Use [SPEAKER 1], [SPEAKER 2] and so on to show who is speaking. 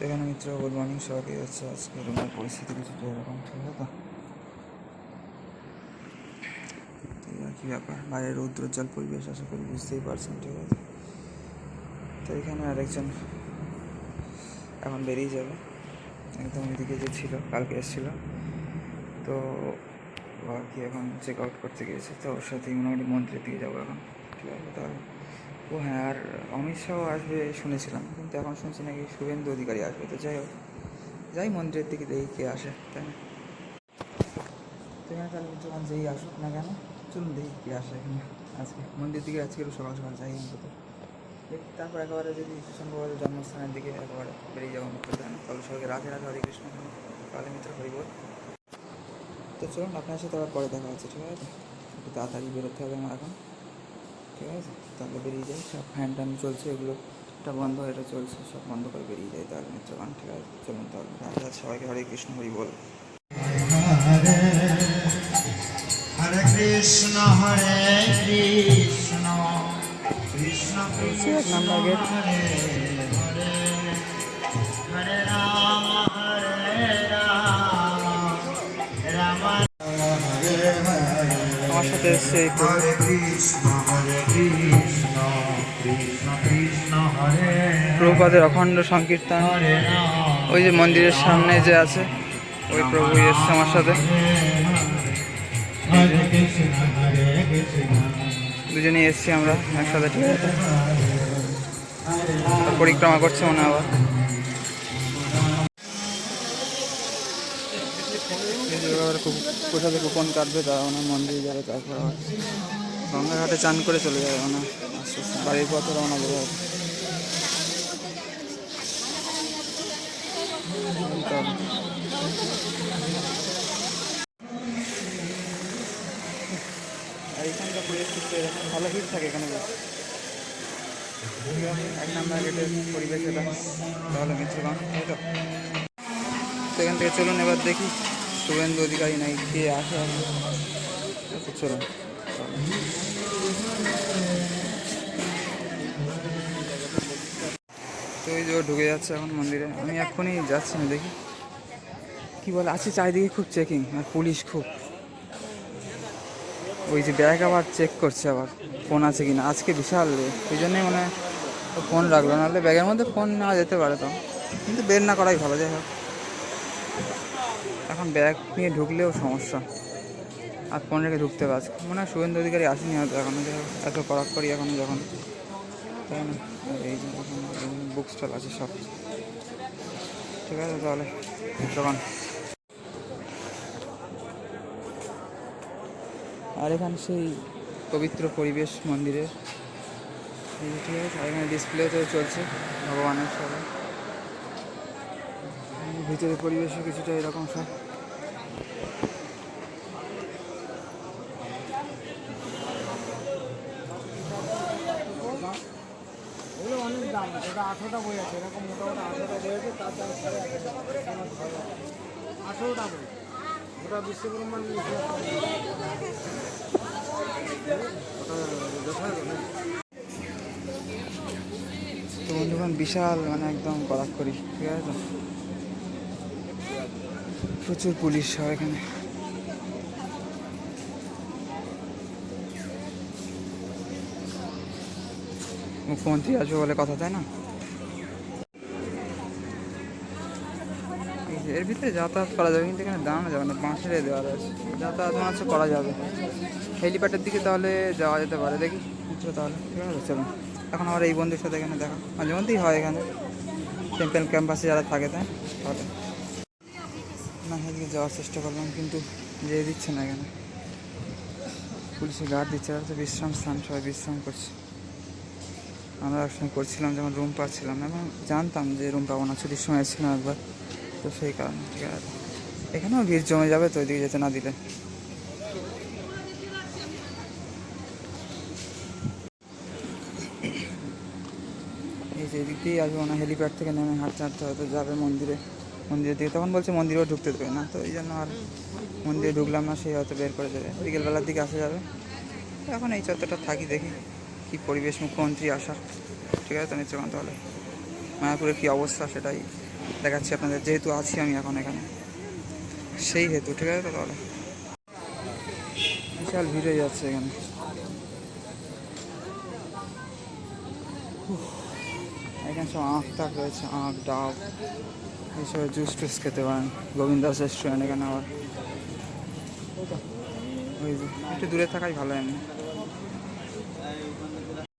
[SPEAKER 1] তো এখানে মিত্র good morning সবাইকে হচ্ছে আজকে রুমের পরিস্থিতি কিছুটা এরকম, ঠিক আছে? তো কী ব্যাপার, বাইরে রৌদ্রোজ্জ্বল পরিবেশ আশা করি বুঝতেই পারছেন, ঠিক আছে? তো এখানে আরেকজন এখন বেরিয়ে যাবে, একদম ওইদিকে যে ছিল কালকে এসেছিল, তো আর কি এখন চেক আউট করতে গিয়েছে, তো ওর সাথেই মোটামুটি মন্দিরের দিকে যাবো এখন, ঠিক আছে? তাহলে ও হ্যাঁ, আর অমিত শাহ আসবে শুনেছিলাম, কিন্তু এখন শুনছি নাকি শুভেন্দু অধিকারী আসবে। তো যাই হোক, যাই মন্দিরের দিকে দেখি কে আসে, তাই না? তো এখানে তাহলে যখন যেই আসুক না কেন, চলুন দেখি কে আসে এখানে আজকে মন্দিরের দিকে। আজকে একটু সকাল সকাল যাই অন্তত, তারপর একেবারে যদি সম্ভব জন্মস্থানের দিকে একেবারে বেরিয়ে যাবো মিত্র, তাই না? তাহলে সবাইকে রাধে রাধে, হরে কৃষ্ণ, কালী মিত্র, হরিবোল। তো চলুন আপনার সাথে আবার পরে দেখা হচ্ছে, ঠিক আছে? একটু তাড়াতাড়ি বেরোতে হবে আমার এখন, ঠিক আছে? তাহলে বেরিয়ে যাই, সব ফ্যান ট্যান চলছে, এগুলো এটা বন্ধ, এটা চলছে, সব বন্ধ করে বেরিয়ে যায় তাহলে মিত্রগণ, ঠিক আছে? চলুন তাহলে রাধে রাধে, সবাইকে হরে কৃষ্ণ, হরিবোল।
[SPEAKER 2] হরে কৃষ্ণ হরে কৃষ্ণ কৃষ্ণ কৃষ্ণ হরে হরে হরে রাম রাম হরে হরে।
[SPEAKER 1] আমার সাথে এসছে
[SPEAKER 2] হরে কৃষ্ণ কৃষ্ণ কৃষ্ণ হরে
[SPEAKER 1] প্রভুপাদের অখণ্ড সংকীর্তন,
[SPEAKER 2] হরে রাম।
[SPEAKER 1] ওই যে মন্দিরের সামনে যে আছে ওই প্রভু এসছে আমার সাথে, দুজনেই এসছি আমরা একসাথে, ঠিক আছে? পরিক্রমা করছে মনে আবার কোথাতে কুপন কাটবে, তারা ওনার মন্দিরে যাবে, তারপর আবার গঙ্গাঘাটে চান করে চলে যাবে ওনার, আস্তে আস্তে বাড়ির পথে রওনা দেবে। আর এখানকার পরিস্থিতি এরকম, ভালো ভিড় থাকে এখানে, এক নম্বর গেটের পরিবেশ এটা, তাহলে মিত্রগণ, তাই তো? সেখান থেকে চলুন এবার দেখি শুভেন্দু অধিকারী নাই কে আসে, চলুন। তো ওই যে ঢুকে যাচ্ছে এখন মন্দিরে, আমি এক্ষুনি যাচ্ছি না, দেখি কী বলে। আছে চারিদিকে খুব চেকিং আর পুলিশ খুব, ওই যে ব্যাগ আবার চেক করছে, আবার ফোন আছে কিনা, আজকে বিশাল, ওই জন্যই মনে হয় ফোন রাখলো, নাহলে ব্যাগের মধ্যে ফোন নেওয়া যেতে পারে তো, কিন্তু বের না করাই ভালো। যাই হোক, এখন ব্যাগ নিয়ে ঢুকলেও সমস্যা, আর ফোন রেখে ঢুকতে পারছে মনে হয় শুভেন্দু অধিকারী আসেনি হয়তো এখনো, যাই হোক এত কড়াকড়ি এখন যখন, তাই না? এই যে বুক স্টল আছে সব, ঠিক আছে? তাহলে তখন আর এখানে সেই পবিত্র পরিবেশ মন্দিরের, এই যে, ঠিক আছে? আর এখানে ডিসপ্লেতেও চলছে ভগবানের সবাই, ভিতরের পরিবেশও কিছুটা এরকম সব।
[SPEAKER 3] অনেক দাম, ওটা 18টা বই আছে, এরকম মোটামুটি 18টা বই আছে, তার দাম 18টা বই, ওটা বিশ্বব্রহ্মাণ্ড
[SPEAKER 1] তো বন্ধুগণ বিশাল, মানে একদম কড়াকড়ি, ঠিক আছে তো? প্রচুর পুলিশ সব এখানে। মুখ্যমন্ত্রী আসবে বলে কথা, তাই না? এর ভিতরে যাতায়াত করা যাবে, কিন্তু এখানে দাঁড়ানো যাবে না, বাঁশের দেওয়া আছে, যাতায়াত মনে হচ্ছে করা যাবে হেলিপ্যাডের দিকে, তাহলে যাওয়া যেতে পারে, দেখি তাহলে, ঠিক আছে? চলুন এখন আমার এই বন্ধুর সাথে এখানে দেখা মাঝে মধ্যেই হয় এখানে, টেম্পল ক্যাম্পাসে যারা থাকে, তাহলে না এদিকে যাওয়ার চেষ্টা করলাম, কিন্তু যেয়ে দিচ্ছে না এখানে, পুলিশে গার্ড দিচ্ছে, আর তো বিশ্রাম স্থান, সবাই বিশ্রাম করছে। আমরা একসঙ্গে করছিলাম যখন রুম পাচ্ছিলাম না, এবং জানতাম যে রুম পাবো না, ছুটির সময় এসেছিলাম একবার, তো সেই কারণে, ঠিক আছে? এখানেও ভিড় জমে যাবে তো ওইদিকে যেতে না দিলে। এই যে এদিক দিয়েই আসবো না, হেলিপ্যাড থেকে নেমে হাঁটতে হাঁটতে হয়তো যাবে মন্দিরের দিকে, তখন বলছে মন্দিরেও ঢুকতে দেবে না, তো এই জন্য আর মন্দিরে ঢুকলাম না, সেই হয়তো বের করে দেবে, বিকেলবেলার দিকে আসা যাবে। এখন এই চত্বরটা থাকি, দেখি কী পরিবেশ মুখ্যমন্ত্রী আসার, ঠিক আছে? তো মিত্রগণ, তাহলে মায়াপুরের কী অবস্থা সেটাই দেখাচ্ছি আপনাদের, যেহেতু আছি আমি এখন এখানে সেই হেতু, ঠিক আছে? তো তাহলে বিশাল ভিড় হয়ে যাচ্ছে এখানে। এখানে সব আখ টাক রয়েছে, আখ ডাব এইসব জুস টুস খেতে পারেন। গোবিন্দাস রেস্টুরেন্ট এখানে আবার ওই যে একটু দূরে থাকাই ভালো এমনি।